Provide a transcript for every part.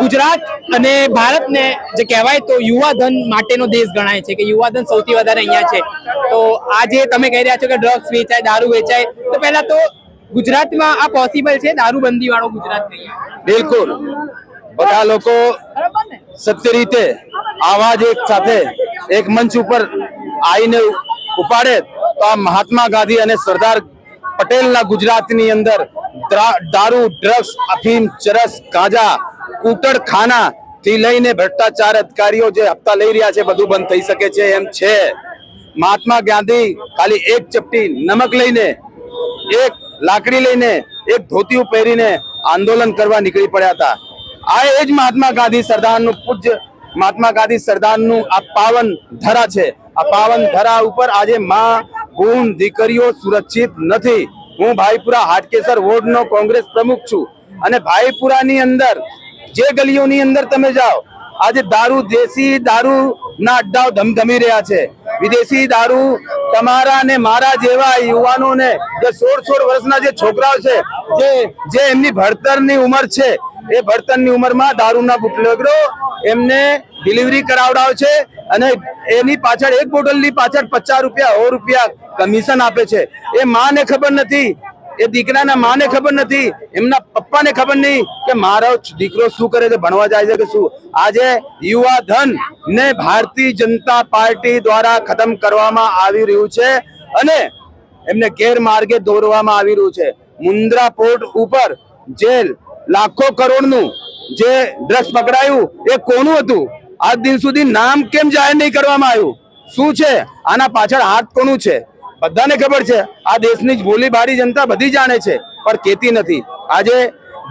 ગુજરાત અને ભારતને જે કહેવાય તો યુવા ધન માટેનો દેશ ગણાય છે કે યુવા ધન સૌથી વધારે અહીંયા છે. તો આજે તમે કહી રહ્યા છો કે ડ્રગ્સ વેચાય, દારૂ વેચાય, તો પહેલા તો ગુજરાતમાં આ પોસિબલ છે દારૂબંધી વાળો ગુજરાત કહીએ? બિલકુલ, બધા લોકો સત્ય રીતે આવાજ એક સાથે એક મંચ ઉપર આવીને ઉપાડે તો આ મહાત્મા ગાંધી અને સરદાર પટેલના ગુજરાતની અંદર દારૂ, ડ્રગ્સ, અફીમ, ચરસ, ગાંજા, કૂટડખાના થી લઈને ભ્રષ્ટાચાર અધિકારીઓ જે હપ્તા લઈ રહ્યા છે બધું બંધ થઈ શકે છે એમ છે. મહાત્મા ગાંધી ખાલી એક ચપટી નમક લઈને, એક લાકડી લઈને, એક ધોતિયું પહેરીને આંદોલન કરવા નીકળી પડ્યા હતા. આ એ જ મહાત્મા ગાંધી સરદારનું પૂજ્ય મહાત્મા ગાંધી સરદારનું આ પાવન ધરા છે. આ પાવન ધરા ઉપર આજે માં, બૂન, દીકરીઓ સુરક્ષિત નથી. હું ભાઈપુરા હાટકેસર વોર્ડનો કોંગ્રેસ પ્રમુખ છું અને ભાઈપુરાની અંદર જે ગલીઓની અંદર તમે જાઓ આજે દારૂ, દેશી દારૂ ના અડ્ડાઓ ધમધમી રહ્યા છે. વિદેશી દારૂ તમારા ને મારા જેવા યુવાનોને જે 16 વર્ષના જે છોકરાઓ છે જે એમની ભણતરની ઉંમર છે એ ભણતરની ઉંમરમાં દારૂના બુટલેગરો એમને ડિલિવરી કરાવડાવે છે અને એની પાછળ એક બોટલની પાછળ 50 રૂપિયા 100 રૂપિયા કમિશન આપે છે. એ માને ખબર નથી, એ દીકરાના માને ખબર નથી, એમના પપ્પાને ખબર નહીં કે મારો દીકરો શું કરે છે, ભણવા જાય છે કે શું. આજે યુવા ધન ને ભારતીય જનતા પાર્ટી દ્વારા ખતમ કરવામાં આવી રહ્યું છે અને એમને ગેરમાર્ગે દોરવામાં આવી રહ્યું છે. મુન્દ્રા પોર્ટ ઉપર જે લાખો કરોડનું જે ડ્રગ્સ પકડાયું એ કોનું હતું? આજ દિન સુધી નામ કેમ જાહેર નહીં કરવામાં આવ્યું? શું છે આના પાછળ હાથ કોનું છે? બધાને ખબર છે. આ દેશની જ ભોલી ભારી જનતા બધી જાણે છે પણ કહેતી નથી. આજે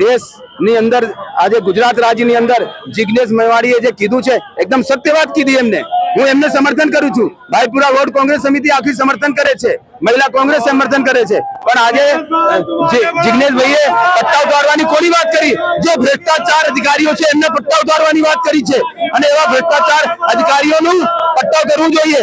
દેશની અંદર, આજે ગુજરાત રાજ્યની અંદર જિગ્નેશ મેવાણીએ જે કીધું છે એકદમ સત્ય વાત કીધી. એમને હું એમને સમર્થન કરું છું. ભાઈપુરા વોર્ડ કોંગ્રેસ સમિતિ આખી સમર્થન કરે છે, મહિલા કોંગ્રેસ સમર્થન કરે છે. પણ આજે જિગ્નેશભાઈએ પટ્ટા ઉતારવાની કોની વાત કરી? જે ભ્રષ્ટાચાર અધિકારીઓ છે એમને પટ્ટા ઉતારવાની વાત કરી છે અને એવા ભ્રષ્ટાચાર અધિકારીઓનું પટ્ટા કરવું જોઈએ.